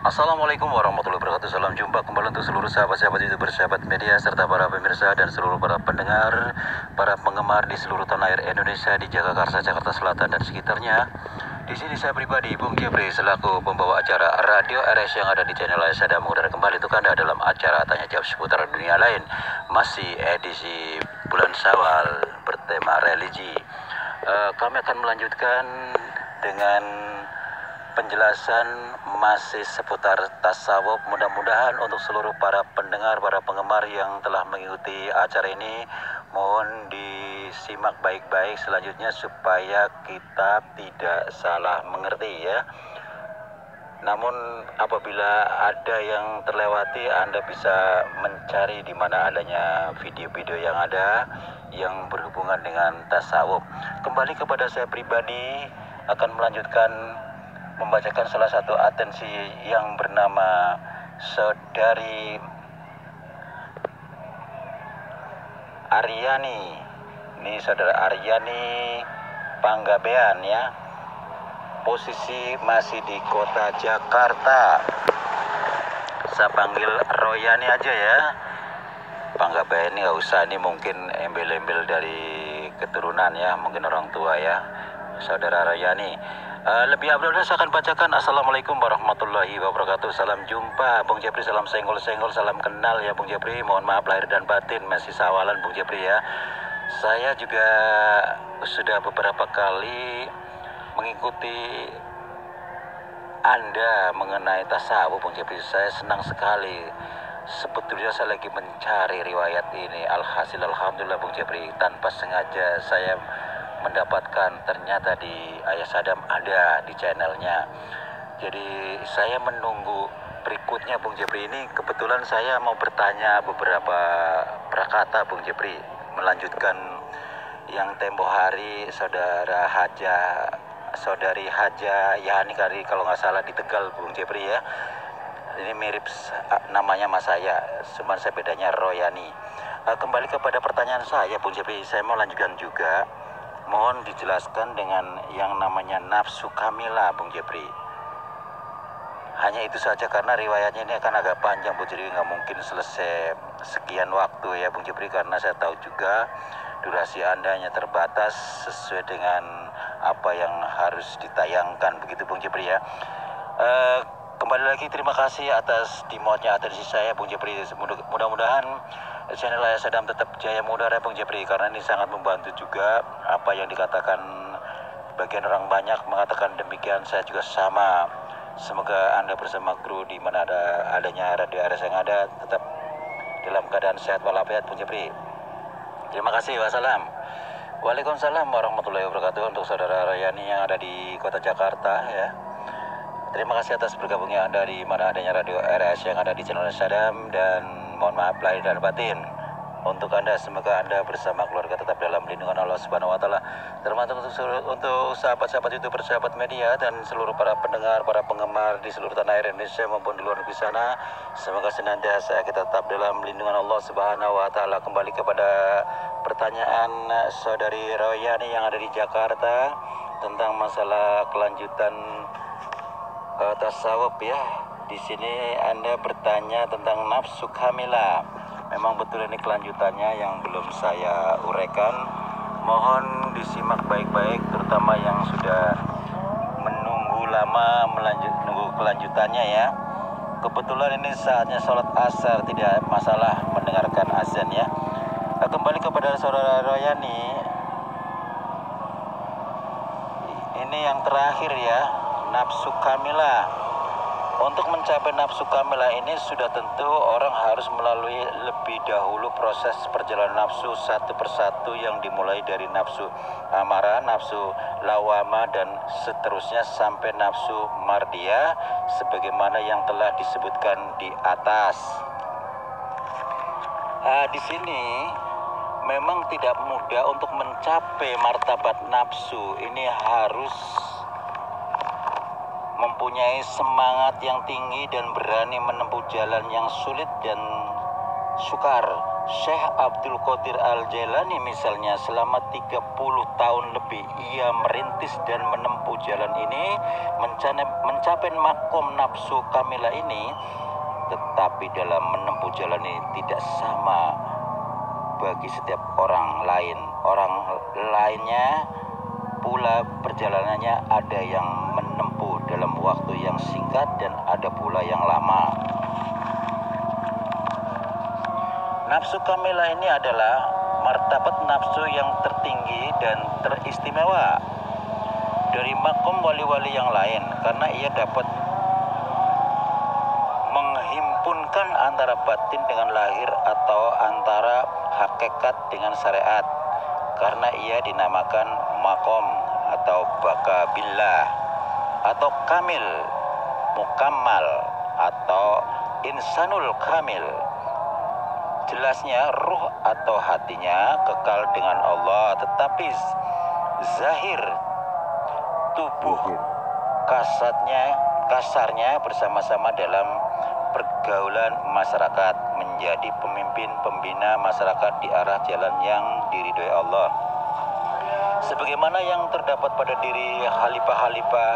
Assalamualaikum warahmatullahi wabarakatuh. Salam jumpa kembali untuk seluruh sahabat-sahabat YouTuber, sahabat media, serta para pemirsa dan seluruh para pendengar, para penggemar di seluruh tanah air Indonesia, di Jagakarsa, Jakarta Selatan dan sekitarnya. Di sini saya pribadi, Bung Jepri, selaku pembawa acara Radio RS yang ada di channel Sadam, mengudara kembali untuk Anda dalam acara Tanya Jawab seputar dunia lain. Masih edisi bulan Syawal bertema religi. Kami akan melanjutkan dengan penjelasan masih seputar tasawuf. Mudah-mudahan untuk seluruh para pendengar, para penggemar yang telah mengikuti acara ini, mohon disimak baik-baik selanjutnya supaya kita tidak salah mengerti ya. Namun apabila ada yang terlewati, Anda bisa mencari di mana adanya video-video yang ada yang berhubungan dengan tasawuf. Kembali kepada saya pribadi, akan melanjutkan membacakan salah satu atensi yang bernama Saudari Aryani. Ini Saudara Aryani Panggabean ya. Posisi masih di kota Jakarta. Saya panggil Royani aja ya. Panggabean ini nggak usah, ini mungkin embel-embel dari keturunan ya, mungkin orang tua ya. Saudara Royani. Lebih awalnya saya akan bacakan. Assalamualaikum warahmatullahi wabarakatuh. Salam jumpa Bung Jepri, salam senggol-senggol, salam kenal ya Bung Jepri. Mohon maaf lahir dan batin, masih sawalan Bung Jepri ya. Saya juga sudah beberapa kali mengikuti Anda mengenai tasawuf Bung Jepri. Saya senang sekali. Sebetulnya saya lagi mencari riwayat ini. Alhasil alhamdulillah Bung Jepri, tanpa sengaja saya mendapatkan ternyata di Ayah Sadam ada di channelnya. Jadi saya menunggu berikutnya Bung Jepri. Ini kebetulan saya mau bertanya beberapa prakata Bung Jepri, melanjutkan yang tempo hari Saudari Haja Yani kali kalau nggak salah di Tegal Bung Jepri ya. Ini mirip namanya mas saya, cuma saya bedanya Royani. Kembali kepada pertanyaan saya Bung Jepri, saya mau lanjutkan juga. Mohon dijelaskan dengan yang namanya nafsu kamila Bung Jepri. Hanya itu saja karena riwayatnya ini akan agak panjang Bung Jepri, nggak mungkin selesai sekian waktu ya Bung Jepri, karena saya tahu juga durasi Anda hanya terbatas sesuai dengan apa yang harus ditayangkan begitu Bung Jepri ya. Kembali lagi terima kasih atas dimotnya atensi saya Bung Jepri. Mudah-mudahan channel Ayah Sadam tetap jaya mengudara Bung Jepri, karena ini sangat membantu juga. Apa yang dikatakan bagian orang banyak mengatakan demikian, saya juga sama. Semoga Anda bersama kru di mana adanya Radio RS yang ada tetap dalam keadaan sehat walafiat Bung Jepri. Terima kasih. Wassalam. Waalaikumsalam warahmatullahi wabarakatuh. Untuk Saudara Royani yang ada di kota Jakarta ya. Terima kasih atas bergabungnya Anda di mana adanya Radio RS yang ada di channel Sadam, dan mohon maaf lahir dan batin. Untuk Anda, semoga Anda bersama keluarga tetap dalam lindungan Allah Subhanahu wa taala. Termasuk untuk sahabat-sahabat YouTuber, sahabat media, dan seluruh para pendengar, para penggemar di seluruh tanah air Indonesia maupun di luar negeri sana. Semoga senantiasa kita tetap dalam lindungan Allah Subhanahu wa taala. Kembali kepada pertanyaan Saudari Royani yang ada di Jakarta tentang masalah kelanjutan tasawuf ya. Di sini Anda bertanya tentang nafsu kamila. Memang betul ini kelanjutannya yang belum saya uraikan. Mohon disimak baik-baik, terutama yang sudah menunggu lama menunggu kelanjutannya ya. Kebetulan ini saatnya sholat asar, tidak masalah mendengarkan azan ya. Kembali kepada Saudara Royani. Ini yang terakhir ya, nafsu kamila. Untuk mencapai nafsu kamila ini sudah tentu orang harus melalui lebih dahulu proses perjalanan nafsu satu persatu, yang dimulai dari nafsu amarah, nafsu lawama, dan seterusnya sampai nafsu mardia sebagaimana yang telah disebutkan di atas. Di sini memang tidak mudah untuk mencapai martabat nafsu. Ini harus mempunyai semangat yang tinggi dan berani menempuh jalan yang sulit dan sukar Syekh Abdul Qadir Al-Jailani misalnya selama 30 tahun lebih ia merintis dan menempuh jalan ini, mencapai makom nafsu kamilah ini, tetapi dalam menempuh jalan ini tidak sama bagi setiap orang lain. Orang lainnya pula perjalanannya ada yang menempuh dalam waktu yang singkat dan ada pula yang lama. Nafsu kamilah ini adalah martabat nafsu yang tertinggi dan teristimewa dari makom wali-wali yang lain, karena ia dapat menghimpunkan antara batin dengan lahir atau antara hakikat dengan syariat, karena ia dinamakan makom atau baka billah atau kamil, mukammal atau insanul kamil. Jelasnya ruh atau hatinya kekal dengan Allah, tetapi zahir tubuh kasarnya bersama-sama dalam pergaulan masyarakat, menjadi pemimpin pembina masyarakat di arah jalan yang diridhoi Allah. Sebagaimana yang terdapat pada diri khalifah-khalifah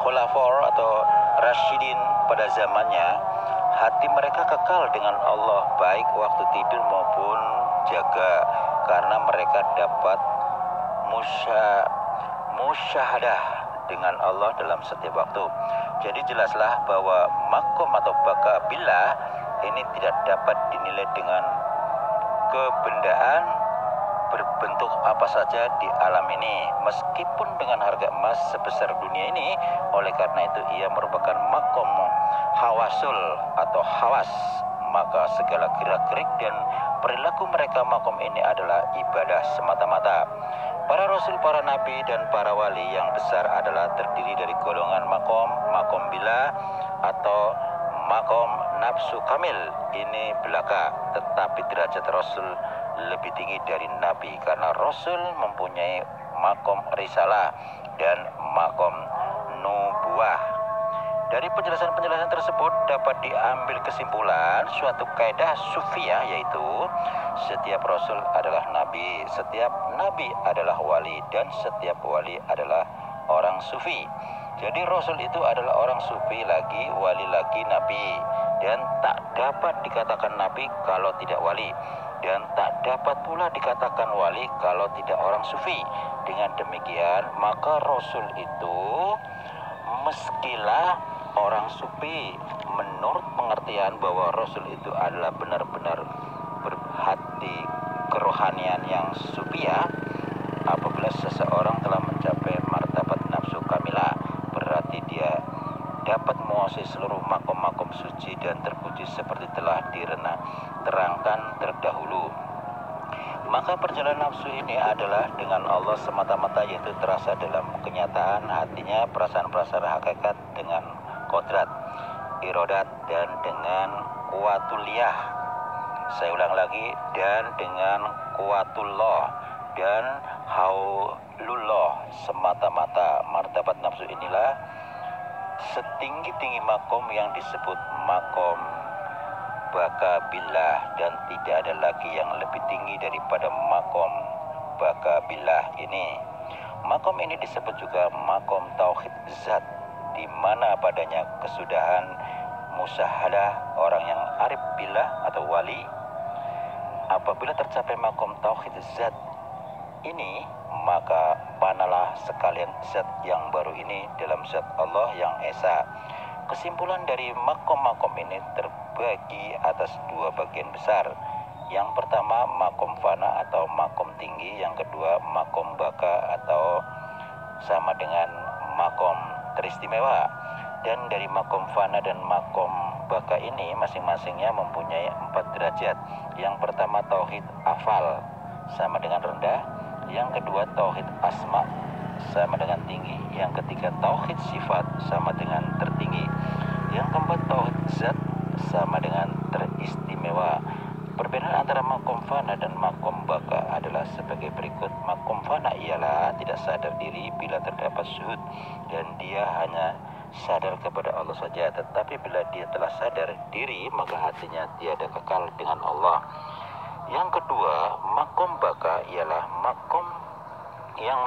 khulafaur atau rasyidin pada zamannya, hati mereka kekal dengan Allah baik waktu tidur maupun jaga, karena mereka dapat musyahadah dengan Allah dalam setiap waktu. Jadi jelaslah bahwa makom atau baka billah ini tidak dapat dinilai dengan kebendaan berbentuk apa saja di alam ini, meskipun dengan harga emas sebesar dunia ini. Oleh karena itu ia merupakan makom hawasul atau hawas, maka segala gerak-gerik dan perilaku mereka makom ini adalah ibadah semata-mata. Para rasul, para nabi dan para wali yang besar adalah terdiri dari golongan makom billah atau makom nafsu kamil ini belaka, tetapi derajat rasul lebih tinggi dari nabi, karena rasul mempunyai makom risalah dan makom nubuah. Dari penjelasan-penjelasan tersebut dapat diambil kesimpulan suatu kaidah sufiyah, yaitu setiap rasul adalah nabi, setiap nabi adalah wali, dan setiap wali adalah orang sufi. Jadi rasul itu adalah orang sufi lagi, wali lagi, nabi, dan tak dapat dikatakan nabi kalau tidak wali, dan tak dapat pula dikatakan wali kalau tidak orang sufi. Dengan demikian maka rasul itu meskilah orang sufi menurut pengertian bahwa rasul itu adalah benar-benar berhati kerohanian yang sufiah. Apabila seseorang telah mencapai martabat nafsu kamilah, berarti dia dapat menguasai seluruh makom-makom suci dan terpuji seperti telah terangkan terdahulu. Maka perjalanan nafsu ini adalah dengan Allah semata-mata, yaitu terasa dalam kenyataan hatinya, perasaan-perasaan hakikat dengan kodrat, irodat, dan dengan kuatuliyah. Saya ulang lagi, dan dengan kuatullah dan haulullah semata-mata. Martabat nafsu inilah setinggi-tinggi makom yang disebut makom baka billah, dan tidak ada lagi yang lebih tinggi daripada makom baka billah ini. Makom ini disebut juga makom tauhid zat, di mana padanya kesudahan musyahadah orang yang arif billah atau wali. Apabila tercapai makom tauhid zat ini, maka panalah sekalian zat yang baru ini dalam zat Allah yang esa. Kesimpulan dari makom-makom ini terbagi atas dua bagian besar. Yang pertama makom fana atau makom tinggi, yang kedua makom baka atau sama dengan makom teristimewa. Dan dari makom fana dan makom baka ini masing-masingnya mempunyai 4 derajat. Yang pertama tauhid afal sama dengan rendah, yang kedua tauhid asma sama dengan tinggi, yang ketiga tauhid sifat sama dengan tertinggi, yang keempat tauhid zat sama dengan teristimewa. Perbedaan antara makom fana dan makom baka adalah sebagai berikut. Makom fana ialah tidak sadar diri bila terdapat syuhud, dan dia hanya sadar kepada Allah saja. Tetapi bila dia telah sadar diri, maka hatinya tiada kekal dengan Allah. Yang kedua, makom baka ialah makom yang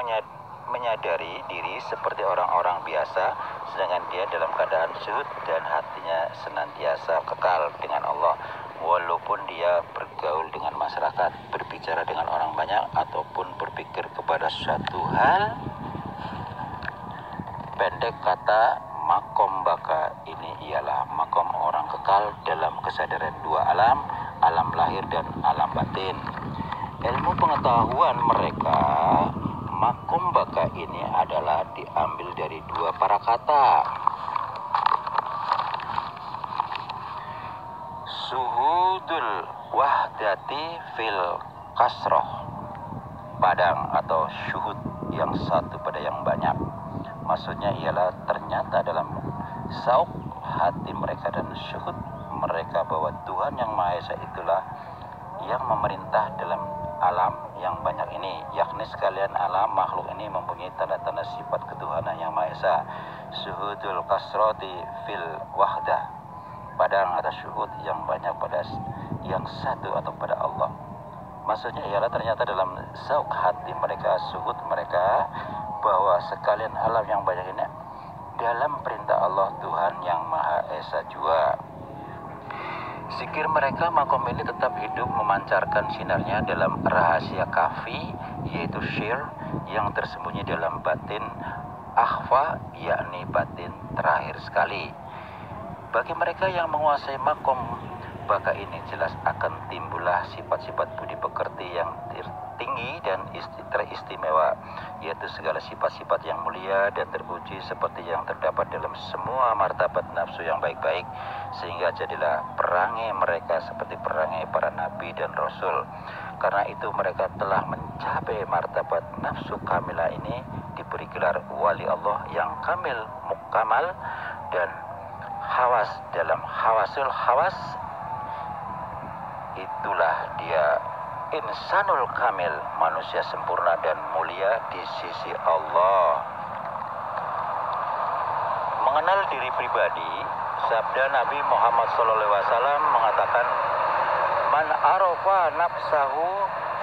menyadari diri seperti orang-orang biasa, sedangkan dia dalam keadaan syuhud dan hatinya senantiasa kekal dengan Allah, walaupun dia bergaul dengan masyarakat, berbicara dengan orang banyak, ataupun berpikir kepada suatu hal. Pendek kata, makom baka ini ialah makom orang kekal dalam kesadaran dua alam, alam lahir dan alam batin. Ilmu pengetahuan mereka, makom baka ini adalah diambil dari dua para kata. Suhudul wahdati fil kasroh, padang atau syuhud yang satu pada yang banyak. Maksudnya ialah ternyata dalam sauk hati mereka dan syuhud mereka bahwa Tuhan yang Maha Esa itulah yang memerintah dalam alam yang banyak ini, yakni sekalian alam makhluk ini mempunyai tanda-tanda sifat ketuhanan yang Maha Esa. Syuhudul kasroti fil wahdah, padang atau syuhud yang banyak pada yang satu atau pada Allah. Maksudnya ialah ternyata dalam sauk hati mereka, syuhud mereka bahwa sekalian alam yang banyak ini dalam perintah Allah Tuhan yang Maha Esa jua. Zikir mereka makom ini tetap hidup memancarkan sinarnya dalam rahasia kafi, yaitu syir yang tersembunyi dalam batin akhfa, yakni batin terakhir sekali. Bagi mereka yang menguasai makom baka ini jelas akan timbullah sifat-sifat budi pekerti yang tinggi dan teristimewa, yaitu segala sifat-sifat yang mulia dan terpuji seperti yang terdapat dalam semua martabat nafsu yang baik-baik, sehingga jadilah perangai mereka seperti perangai para nabi dan rasul. Karena itu mereka telah mencapai martabat nafsu kamilah ini, diberi gelar wali Allah yang kamil mukamal, dan hawas dalam hawasul hawas itulah dia insanul kamil, manusia sempurna dan mulia di sisi Allah. Mengenal diri pribadi, sabda Nabi Muhammad SAW mengatakan, man arafa nafsahu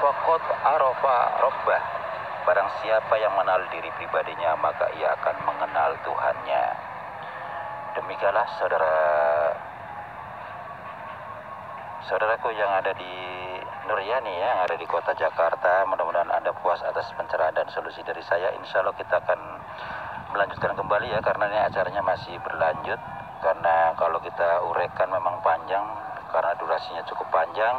faqad arafa rabbah. Barang siapa yang mengenal diri pribadinya, maka ia akan mengenal Tuhannya. Demikianlah saudaraku yang ada di Nuryani ya, yang ada di kota Jakarta. Mudah-mudahan Anda puas atas pencerahan dan solusi dari saya. Insya Allah kita akan melanjutkan kembali ya, karena ini acaranya masih berlanjut. Karena kalau kita uraikan memang panjang, karena durasinya cukup panjang,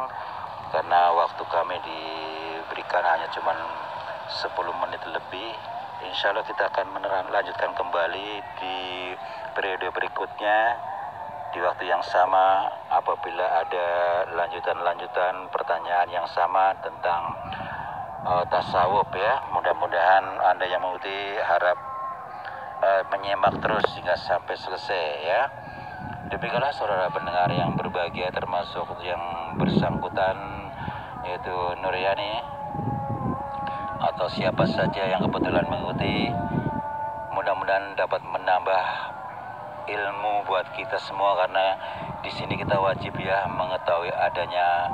karena waktu kami diberikan hanya cuma 10 menit lebih. Insya Allah kita akan melanjutkan kembali di periode berikutnya, di waktu yang sama, apabila ada lanjutan-lanjutan pertanyaan yang sama tentang tasawuf ya. Mudah-mudahan Anda yang mengikuti harap menyimak terus hingga sampai selesai ya. Demikianlah saudara pendengar yang berbahagia, termasuk yang bersangkutan yaitu Nuryani atau siapa saja yang kebetulan mengikuti. Mudah-mudahan dapat menambah ilmu buat kita semua, karena di sini kita wajib ya mengetahui adanya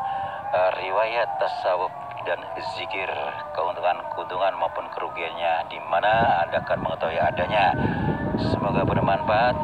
riwayat tasawuf dan zikir, keuntungan maupun kerugiannya, di mana Anda akan mengetahui adanya. Semoga bermanfaat.